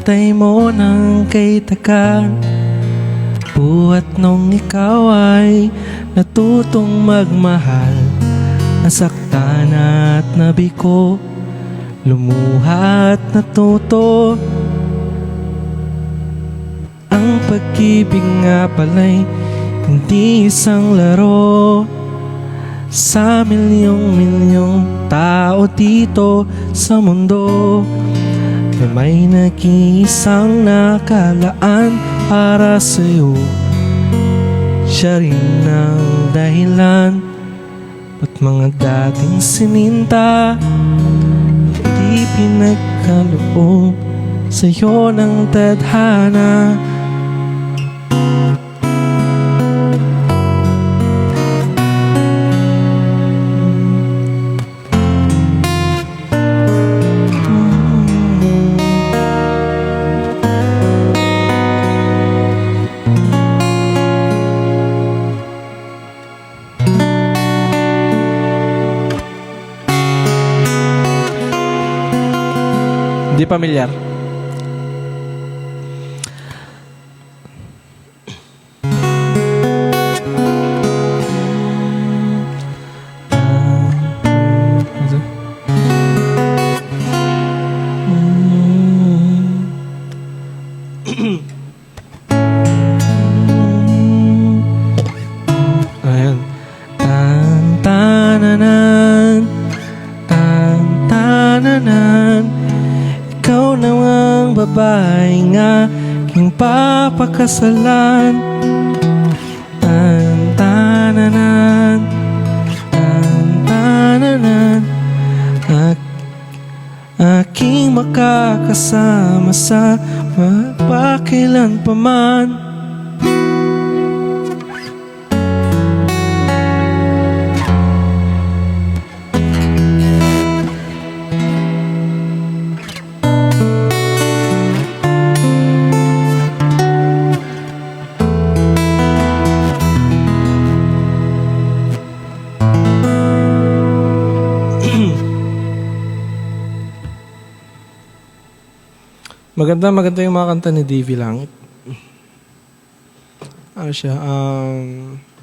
Hinintay mo ng kay tagal, buhat nung ikaw ay natutong magmahal. Nasaktan at nabiko, lumuha at natuto. Ang pag-ibig nga pala'y hindi isang laro. Sa milyong-milyong tao dito sa mundo, may nag-iisang nakalaan para sa'yo. Siya rin ang dahilan ba't mga dating sininta di pinagkaloob sa'yo ng tadhana. Hindi pamilyar. Ayan. Tan-tananan, tan-tananan, ikaw namang babae nga aking papakasalan. Tan-tananan, tan-tananan, aking makakasama sa mapakailan pa man. Maganda yung mga kanta ni Davy Langit. Ano siya,